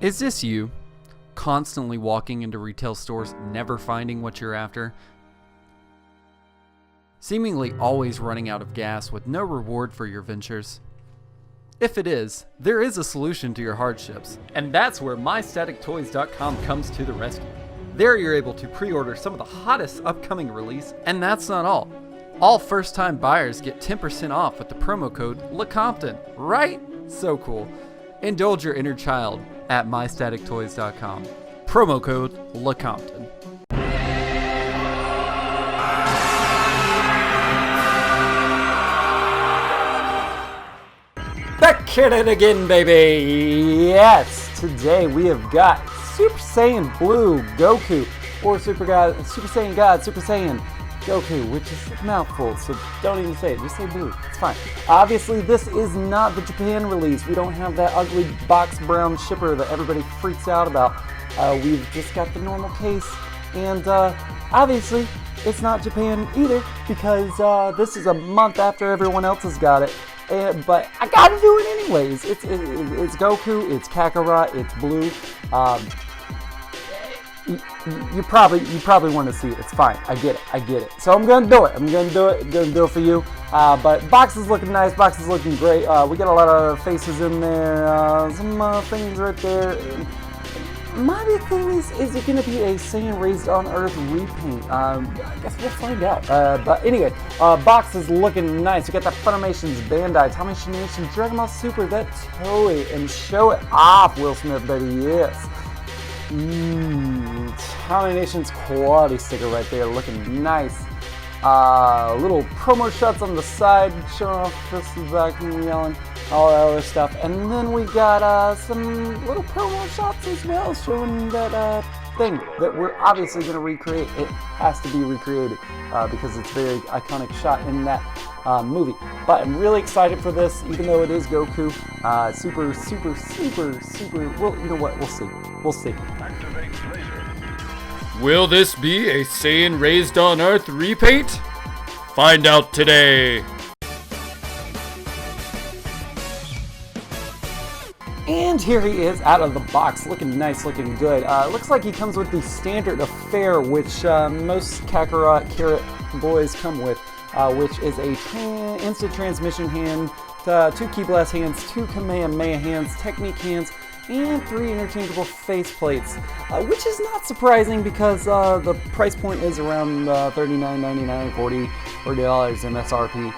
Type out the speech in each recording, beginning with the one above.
Is this you? Constantly walking into retail stores, never finding what you're after? Seemingly always running out of gas with no reward for your ventures? If it is, there is a solution to your hardships, and that's where MyStaticToys.com comes to the rescue. There you're able to pre-order some of the hottest upcoming release, and that's not all. All first-time buyers get 10% off with the promo code LeCompton, right? So cool. Indulge your inner child at MyStaticToys.com. Promo code LeCompton. Back at it again, baby! Yes! Today we have got Super Saiyan Blue Goku, or Super Saiyan God, Super Saiyan Goku, which is a mouthful, so don't even say it, just say blue, it's fine. Obviously, this is not the Japan release. We don't have that ugly box brown shipper that everybody freaks out about. We've just got the normal case, and obviously, it's not Japan either, because this is a month after everyone else has got it. But I gotta do it anyways. It's Goku, it's Kakarot, it's blue. You probably want to see it. It's fine. I get it. So I'm gonna do it. I'm gonna do it for you. But box is looking nice. Box is looking great. We got a lot of faces in there. Some things right there. My big thing is it going to be a Saiyan Raised on Earth repaint? I guess we'll find out. But anyway, box is looking nice. We got that Funimation's Bandai, Tamashii Nation, Dragon Ball Super, that toy, and show it off, Will Smith, baby, yes. Tamashii Nation's quality sticker right there, looking nice. Little promo shots on the side, showing off Chris back and yelling, all that other stuff. And then we got some little promo shots as well, showing that thing that we're obviously going to recreate. It has to be recreated because it's a very iconic shot in that movie. But I'm really excited for this, even though it is Goku. Super. Well, you know what? We'll see. Will this be a Saiyan Raised on Earth repaint? Find out today! And here he is out of the box, looking nice, looking good. Looks like he comes with the standard affair, which most Kakarot Carrot boys come with, which is a instant transmission hand, 2 Ki Blast hands, 2 Kamehameha hands, technique hands, and 3 interchangeable faceplates, which is not surprising because the price point is around $39.99, $40 MSRP,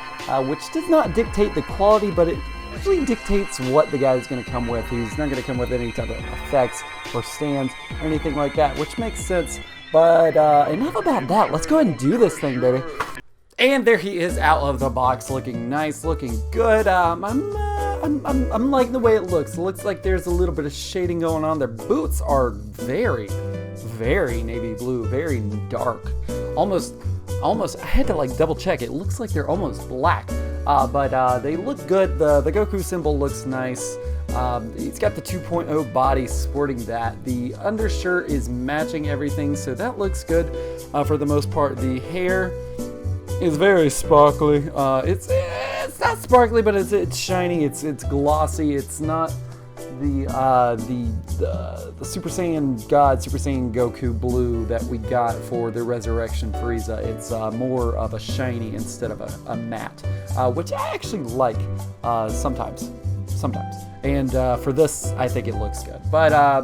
which does not dictate the quality, but it usually dictates what the guy is going to come with. He's not going to come with any type of effects or stands or anything like that, which makes sense. But enough about that. Let's go ahead and do this thing, baby. And there he is out of the box, looking nice, looking good. I'm liking the way it looks. It looks like there's a little bit of shading going on. Their boots are very, very navy blue, very dark. Almost, I had to like double check. It looks like they're almost black. But they look good. The Goku symbol looks nice. He's got the 2.0 body sporting that. The undershirt is matching everything, so that looks good for the most part. The hair is very sparkly. It's not sparkly, but it's shiny. It's glossy. It's not the Super Saiyan God, Super Saiyan Goku blue that we got for the Resurrection Frieza. It's more of a shiny instead of a matte, which I actually like sometimes. And for this, I think it looks good. But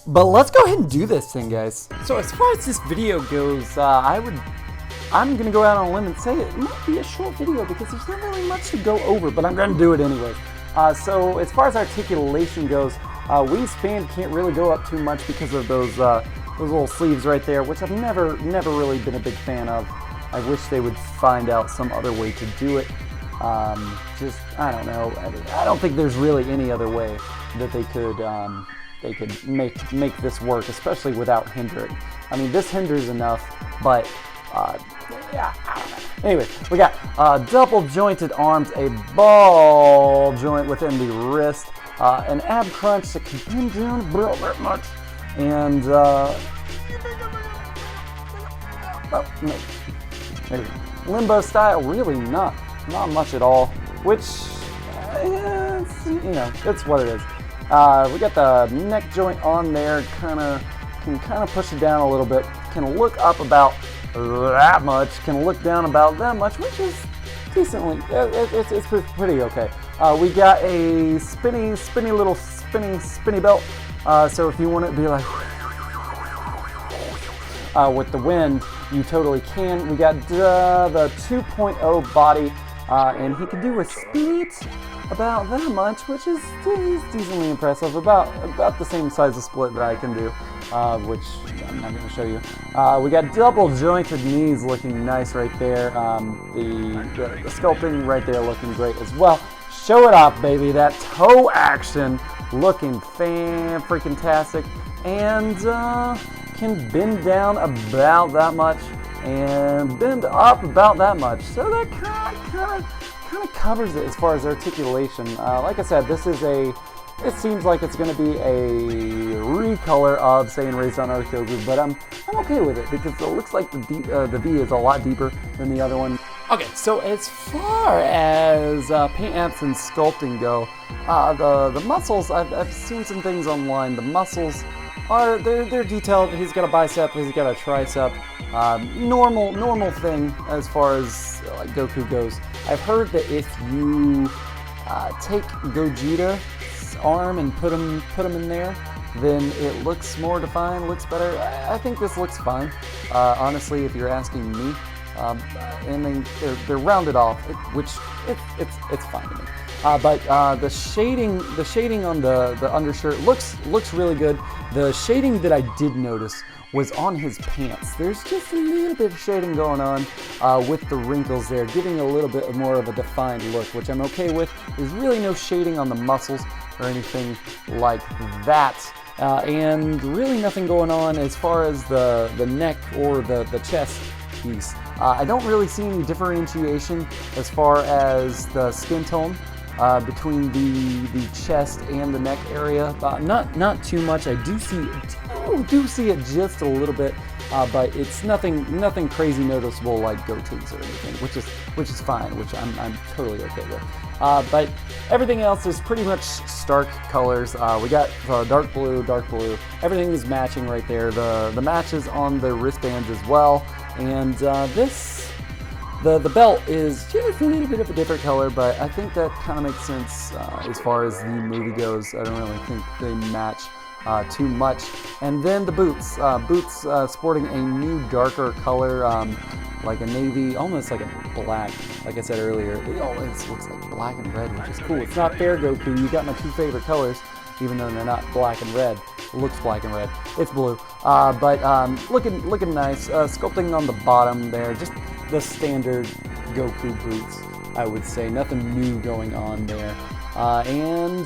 let's go ahead and do this thing, guys. So as far as this video goes, I'm gonna go out on a limb and say it might be a short video because there's not really much to go over, but I'm gonna do it anyway. So as far as articulation goes, wingspan can't really go up too much because of those little sleeves right there, which I've never really been a big fan of. I wish they would find out some other way to do it. I don't know. I don't think there's really any other way that they could make this work, especially without hindering. I mean, this hinders enough, but yeah, I don't know. Anyway, we got double jointed arms, a ball joint within the wrist, an ab crunch that can bend down the belt that much, and maybe limbo style, really not much at all, which it's what it is. We got the neck joint on there, can kind of push it down a little bit. Can look up about that much. Can look down about that much, which is decently. It's pretty okay. We got a spinny little spinny belt. So if you want it to be like with the wind, you totally can. We got the 2.0 body, and he can do a speed about that much, which is decently impressive. About the same size of split that I can do, which I'm not going to show you. We got double jointed knees looking nice right there. The sculpting right there looking great as well. Show it off, baby. That toe action looking fan-freaking-tastic, and can bend down about that much and bend up about that much. So that kind of covers it as far as articulation. Like I said, it seems like it's going to be a recolor of Saiyan Raised on Earth Goku, but I'm okay with it because it looks like the V is a lot deeper than the other one. Okay, so as far as paint apps and sculpting go, the muscles, I've seen some things online. The muscles they're detailed. He's got a bicep, he's got a tricep. Normal thing as far as like Goku goes. I've heard that if you take Gogeta's arm and put him in there, then it looks more defined, looks better. I think this looks fine. Honestly, if you're asking me. And they're rounded off, which it's fine to me. But the shading on the undershirt looks really good. The shading that I did notice was on his pants. There's just a little bit of shading going on with the wrinkles there, giving a little bit more of a defined look, which I'm okay with. There's really no shading on the muscles or anything like that. And really nothing going on as far as the neck or the chest piece. I don't really see any differentiation as far as the skin tone between the chest and the neck area. Not too much. I do see it just a little bit, but it's nothing crazy noticeable like Goku's or anything, which is fine, which I'm totally okay with. But everything else is pretty much stark colors. We got dark blue. Everything is matching right there. The matches on the wristbands as well. And the belt is just a little bit of a different color, but I think that kind of makes sense as far as the movie goes. I don't really think they match too much. And then the boots. Boots sporting a new darker color, like a navy, almost like a black. Like I said earlier, it always looks like black and red, which is cool. It's not fair, Goku. You got my two favorite colors, even though they're not black and red. It looks black and red. It's blue. But looking nice. Sculpting on the bottom there, just the standard Goku boots, I would say. Nothing new going on there. And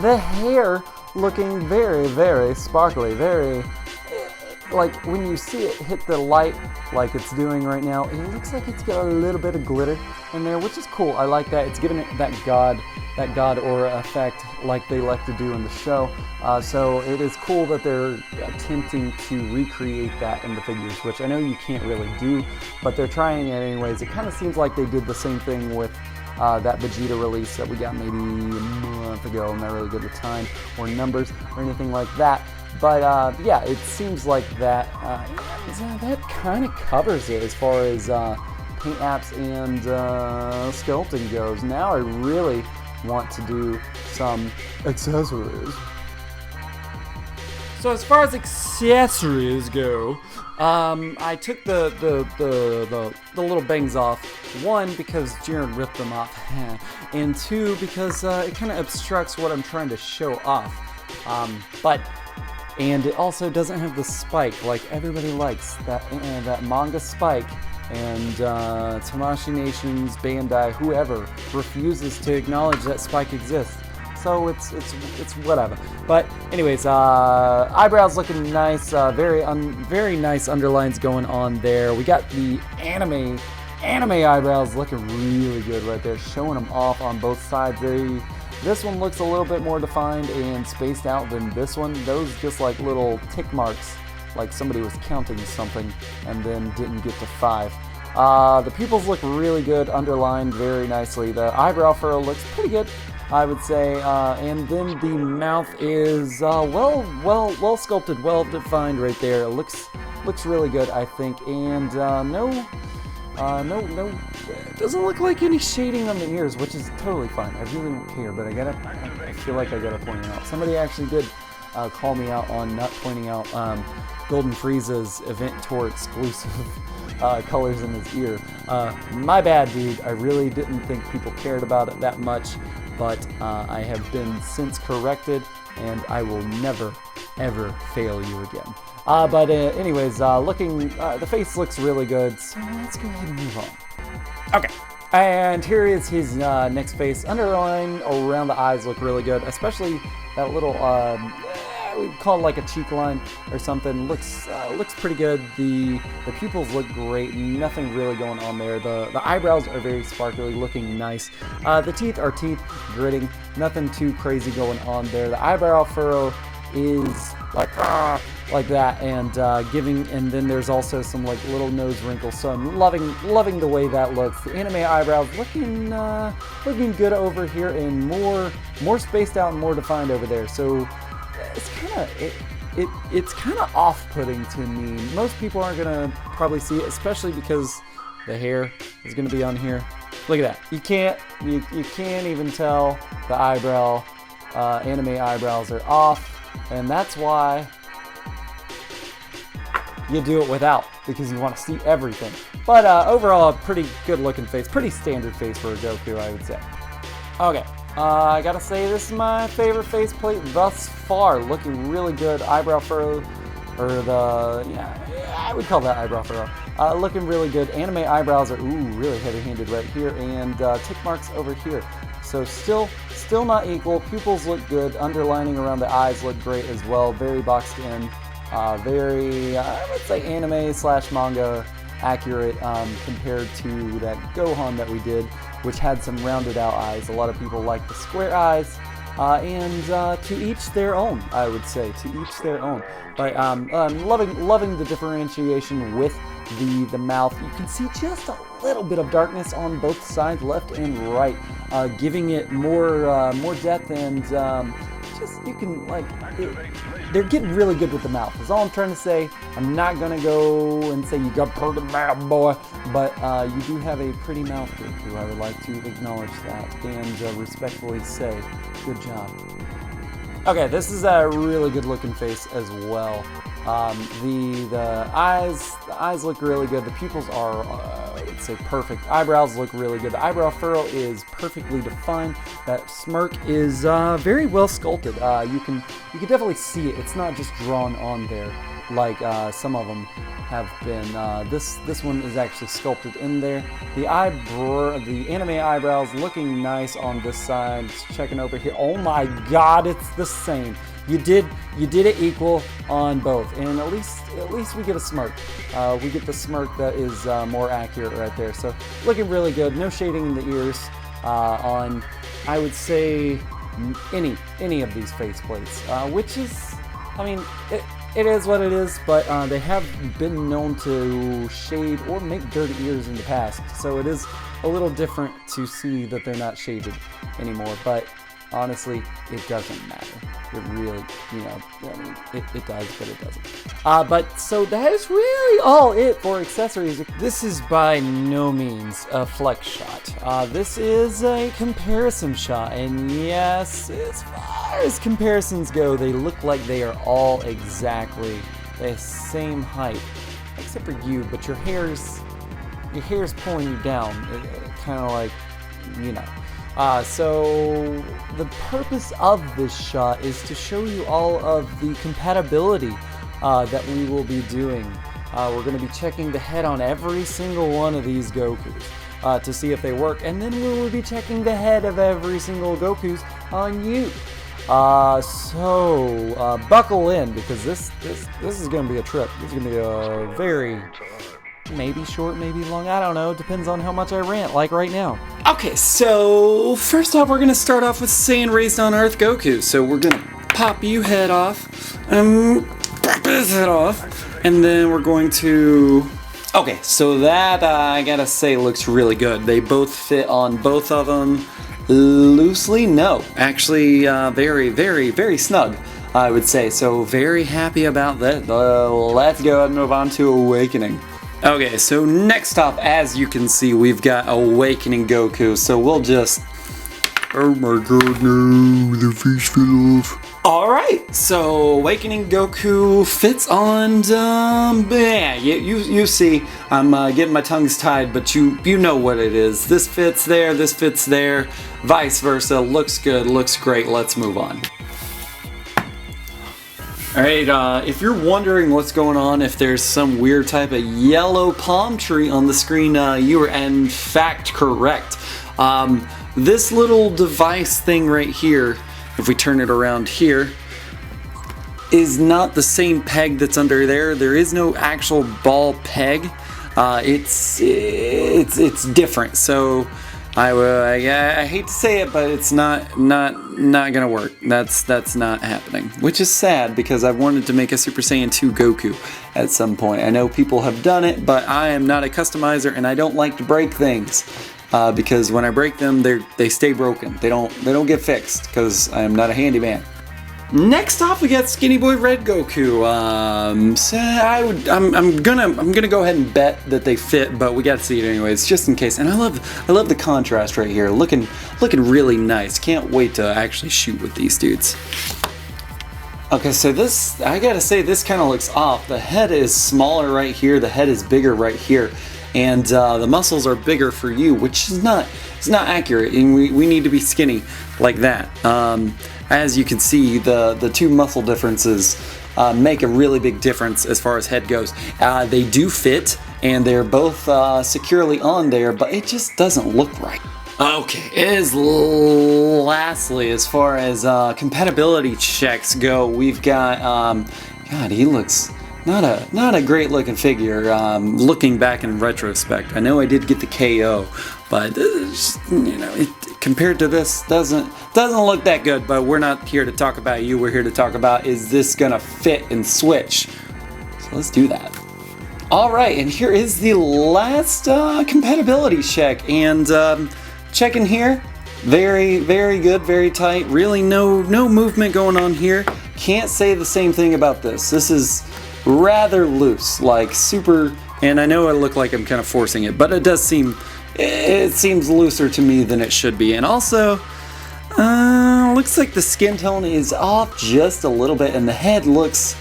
the hair looking very, very sparkly. Very, like when you see it hit the light like it's doing right now, it looks like it's got a little bit of glitter in there, which is cool. I like that. It's giving it that god aura effect like they like to do in the show. So it is cool that they're attempting to recreate that in the figures, which I know you can't really do, but they're trying it anyways. It kind of seems like they did the same thing with that Vegeta release that we got maybe a month ago. I'm not really good with time or numbers or anything like that. But yeah, it seems like that kind of covers it as far as paint apps and sculpting goes. Now I really want to do some accessories. So as far as accessories go, I took the little bangs off. One, because Jiren ripped them off, and two, because it kind of obstructs what I'm trying to show off. And it also doesn't have the spike like everybody likes, that manga spike. And Tamashii Nations, Bandai, whoever refuses to acknowledge that spike exists. So it's whatever. But anyways, eyebrows looking nice. Very nice underlines going on there. We got the anime eyebrows looking really good right there, showing them off on both sides. This one looks a little bit more defined and spaced out than this one. Those just like little tick marks, like somebody was counting something and then didn't get to 5. The pupils look really good, underlined very nicely. The eyebrow furrow looks pretty good, I would say, and then the mouth is well sculpted, well defined right there. It looks really good, I think, and no, it doesn't look like any shading on the ears, which is totally fine. I really don't care, but I feel like I gotta point it out. Somebody actually did call me out on not pointing out Golden Frieza's Event Tour exclusive colors in his ear. My bad, dude. I really didn't think people cared about it that much, but I have been since corrected, and I will never, ever fail you again. But anyways, the face looks really good, so let's go ahead and move on. Okay, and here is his next face. Underline around the eyes look really good, especially that little, we'd call it like a cheek line or something. Looks pretty good. The pupils look great. Nothing really going on there. The eyebrows are very sparkly, looking nice. The teeth are teeth, gritting. Nothing too crazy going on there. The eyebrow furrow is like that, and and then there's also some like little nose wrinkles. So I'm loving the way that looks. The anime eyebrows looking good over here, and more spaced out and more defined over there. So it's kind of off-putting to me. Most people aren't gonna probably see it, especially because the hair is gonna be on here. Look at that. You can't even tell the eyebrow. Anime eyebrows are off, and that's why you do it without, because you want to see everything. But overall, a pretty good looking face, pretty standard face for a Goku, I would say. Okay, I gotta say this is my favorite faceplate thus far. Looking really good. Eyebrow furrow, or I would call that eyebrow furrow. Looking really good. Anime eyebrows are really heavy-handed right here, and tick marks over here. So still not equal. Pupils look good. Underlining around the eyes look great as well. Very boxed in. Very, I would say, anime/manga accurate compared to that Gohan that we did, which had some rounded out eyes. A lot of people like the square eyes, and to each their own, I would say, to each their own. But loving the differentiation with the mouth. You can see just a little bit of darkness on both sides, left and right, giving it more depth, and you can, like, they're getting really good with the mouth, is all I'm trying to say. I'm not gonna go and say you got pretty mouth, boy, but you do have a pretty mouth, Goku. I would like to acknowledge that and respectfully say, good job. Okay, this is a really good looking face as well. The eyes look really good. The pupils are, I would say, perfect. Eyebrows look really good. The eyebrow furrow is perfectly defined. That smirk is very well sculpted. You can definitely see it. It's not just drawn on there like some of them have been. This one is actually sculpted in there. The anime eyebrows looking nice on this side. Just checking over here. Oh my God, it's the same. You did it equal on both, and at least we get a smirk. We get the smirk that is more accurate right there. So looking really good. No shading in the ears on, I would say, any of these faceplates, which is, I mean, it is what it is. But they have been known to shade or make dirty ears in the past, so it is a little different to see that they're not shaded anymore. But honestly, it doesn't matter. It really, I mean, it does, but it doesn't. But so that is really all it for accessories. This is by no means a flex shot. This is a comparison shot, and yes, as far as comparisons go, they look like they are all exactly the same height, except for you. But your hair's pulling you down, kind of like, so the purpose of this shot is to show you all of the compatibility that we will be doing. We're going to be checking the head on every single one of these Gokus to see if they work, and then we will be checking the head of every single Gokus on you. So buckle in, because this is going to be a trip. This is going to be a very, maybe short, maybe long, I don't know, depends on how much I rant, like right now. Okay, so first off, we're going to start off with Saiyan Raised on Earth Goku. So we're going to pop you head off, pop his head off, and then we're going to Okay, so that, I gotta say, looks really good. They both fit on both of them loosely. No, actually, very, very, very snug, I would say. So very happy about that. Let's go ahead and move on to Awakening. Okay, so next up, as you can see, we've got Awakening Goku. So we'll just... Oh my god, no, the fish fell off. Alright, so Awakening Goku fits on, yeah, you see, I'm getting my tongues tied, but you know what it is. This fits there, vice versa. Looks good, looks great. Let's move on. Alright, if you're wondering what's going on, if there's some weird type of yellow palm tree on the screen, you are in fact correct. This little device thing right here, if we turn it around here, is not the same peg that's under there. There is no actual ball peg. It's different. So I hate to say it, but it's not gonna work. That's not happening, which is sad because I've wanted to make a Super Saiyan 2 Goku at some point. I know people have done it, but I am not a customizer and I don't like to break things. Because when I break them, they stay broken. They don't get fixed because I am not a handyman. Next off, we got Skinny Boy Red Goku. So I'm gonna go ahead and bet that they fit, but we got to see it anyways, just in case. And I love the contrast right here, looking really nice. Can't wait to actually shoot with these dudes. Okay, so this, I gotta say, this kind of looks off. The head is smaller right here. The head is bigger right here. And the muscles are bigger for you, which is not accurate, and we need to be skinny like that. As you can see, the two muscle differences make a really big difference as far as head goes. They do fit, and they're both securely on there, but it just doesn't look right. Okay, lastly, as far as compatibility checks go, we've got, God, he looks... Not a great looking figure, looking back in retrospect. I know I did get the KO, but you know, compared to this, doesn't look that good. But we're not here to talk about you. We're here to talk about, is this gonna fit and switch? So let's do that. All right, and here is the last compatibility check, and checking here, very, very good, very tight. Really, no movement going on here. Can't say the same thing about this. This is rather loose, like super, and I know I look like I'm kind of forcing it, but it seems looser to me than it should be. And also, looks like the skin tone is off just a little bit, and the head looks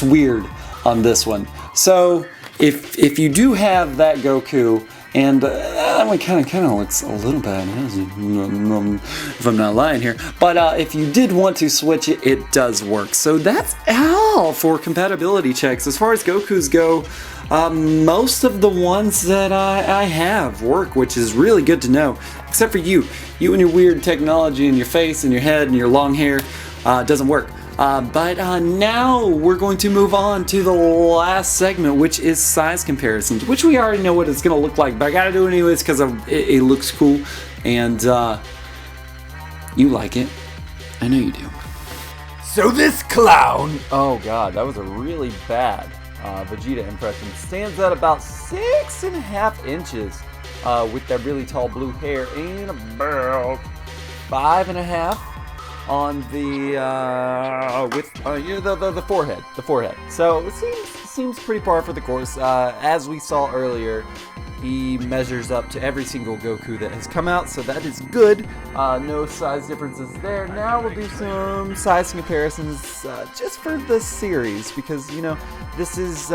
weird on this one. So if you do have that Goku, and that one kind of looks a little bad, if I'm not lying here. But if you did want to switch it, it does work. So that's all for compatibility checks. As far as Gokus go, most of the ones that I have work, which is really good to know. Except for you and your weird technology and your face and your head and your long hair doesn't work. But now we're going to move on to the last segment, which is size comparisons, which we already know what it's going to look like, but I gotta do it anyways because it looks cool, and you like it. I know you do. So this clown... Oh god, that was a really bad Vegeta impression. Stands at about 6.5 inches with that really tall blue hair, and about 5.5 on the the forehead. So it seems pretty par for the course. As we saw earlier, he measures up to every single Goku that has come out, so that is good. No size differences there. Now we'll do some size comparisons just for the series, because you know this is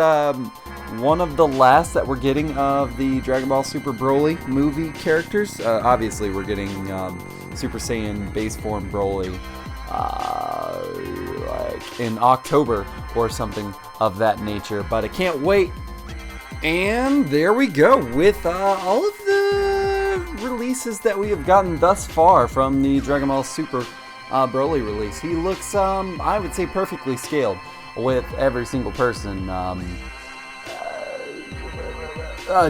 one of the last that we're getting of the Dragon Ball Super Broly movie characters. Obviously, we're getting Super Saiyan base form Broly like in October or something of that nature, but I can't wait. And there we go with all of the releases that we have gotten thus far from the Dragon Ball Super Broly release. He looks, I would say, perfectly scaled with every single person.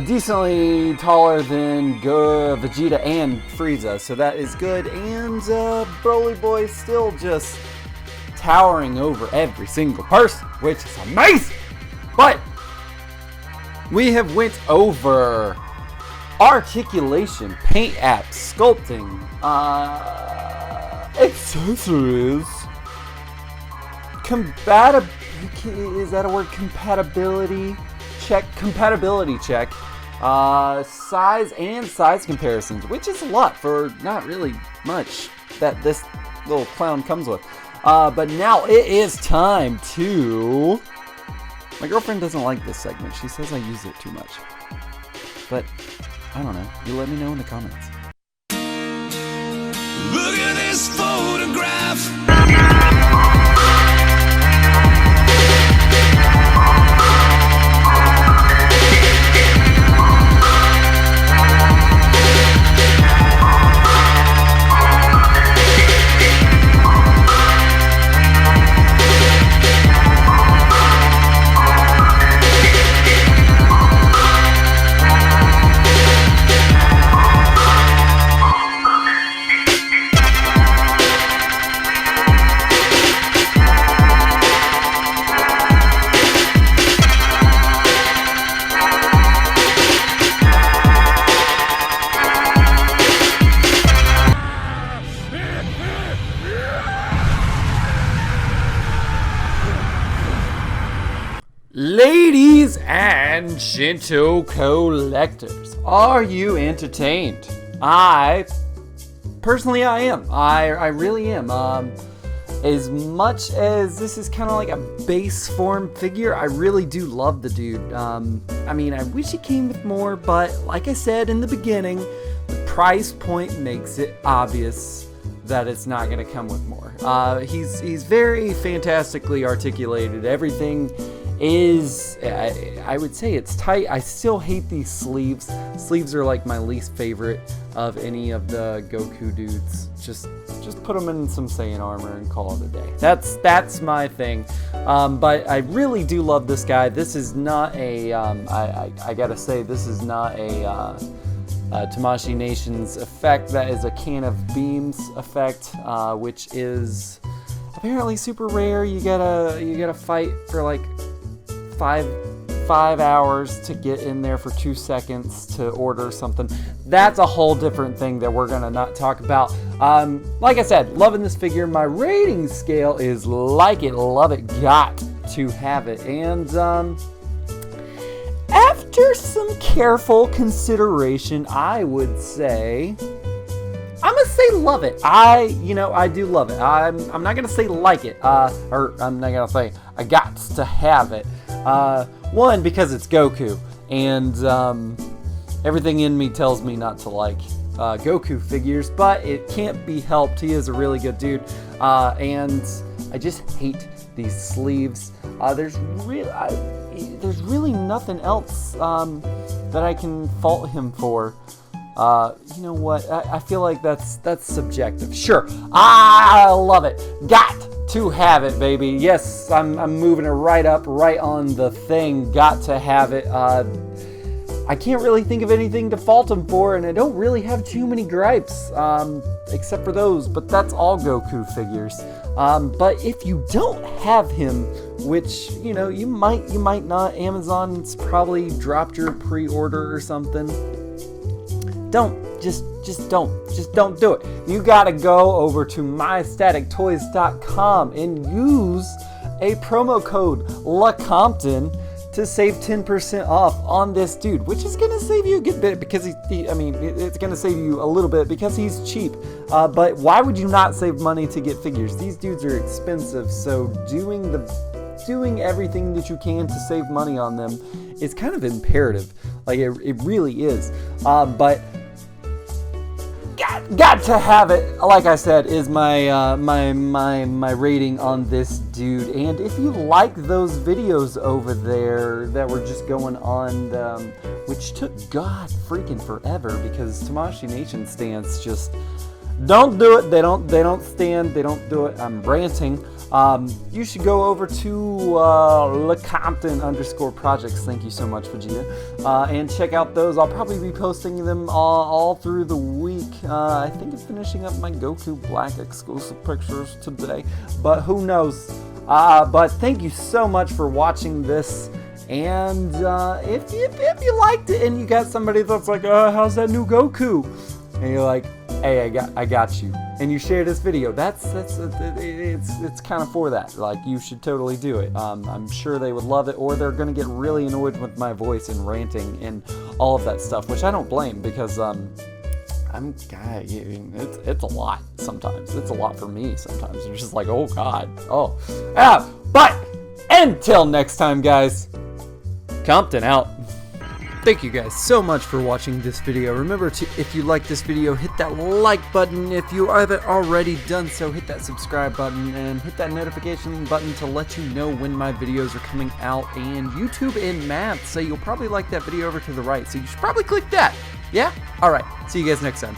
Decently taller than Vegeta and Frieza, so that is good. And Broly Boy still just towering over every single person, which is amazing. But we have went over articulation, paint apps, sculpting, accessories, is that a word? Compatibility check, size and size comparisons, which is a lot for not really much that this little clown comes with. But now it is time to... My girlfriend doesn't like this segment. She says I use it too much. But, I don't know. You let me know in the comments. Look at this photograph. Ladies and gentle collectors, are you entertained? Personally, I am. I really am. As much as this is kind of like a base form figure, I really do love the dude. I mean, I wish he came with more, but like I said in the beginning, the price point makes it obvious that it's not going to come with more. He's very fantastically articulated. Everything is, I would say it's tight. I still hate these sleeves. Sleeves are like my least favorite of any of the Goku dudes. Just put them in some Saiyan armor and call it a day. That's my thing. But I really do love this guy. This is not a, I gotta say, this is not a Tamashii Nation's effect. That is a can of beams effect, which is apparently super rare. You gotta fight for like five hours to get in there for 2 seconds to order something. That's a whole different thing that we're gonna not talk about. Like I said, loving this figure. My rating scale is like it, love it, got to have it. And after some careful consideration, I would say I'm gonna say love it. I do love it. I'm not gonna say like it, or I'm not gonna say I got to have it. One, because it's Goku, and everything in me tells me not to like Goku figures, but it can't be helped. He is a really good dude, and I just hate these sleeves. There's really nothing else that I can fault him for. You know what? I feel like that's subjective. Sure, I love it. Got to have it, baby. Yes, I'm moving it right up, right on the thing. Got to have it. I can't really think of anything to fault him for, and I don't really have too many gripes, except for those. But that's all Goku figures. But if you don't have him, which you might not, Amazon's probably dropped your pre-order or something. Just don't do it. You gotta go over to mystatictoys.com and use a promo code LeCompton to save 10% off on this dude, which is gonna save you a good bit because it's gonna save you a little bit because he's cheap. But why would you not save money to get figures? These dudes are expensive, so doing everything that you can to save money on them is kind of imperative. Like it really is. But got to have it. Like I said, is my my rating on this dude. And if you like those videos over there that were just going on, which took God freaking forever because Tamashii Nation stands just don't do it. They don't stand. They don't do it. I'm ranting. You should go over to LeCompton_projects. Thank you so much, Vegeta. And check out those. I'll probably be posting them all through the week. I think I'm finishing up my Goku Black exclusive pictures today, but who knows? But thank you so much for watching this And if you liked it and you got somebody that's like, how's that new Goku? And you're like, hey, I got you. And you share this video. It's kind of for that. Like, you should totally do it. I'm sure they would love it, or they're gonna get really annoyed with my voice and ranting and all of that stuff, which I don't blame, because it's a lot sometimes. It's a lot for me sometimes. You're just like, oh God, but until next time, guys, Compton out. Thank you guys so much for watching this video. Remember to, if you like this video, hit that like button. If you haven't already done so, hit that subscribe button and hit that notification button to let you know when my videos are coming out. And YouTube and math say you'll probably like that video over to the right, so you should probably click that. Yeah? Alright, see you guys next time.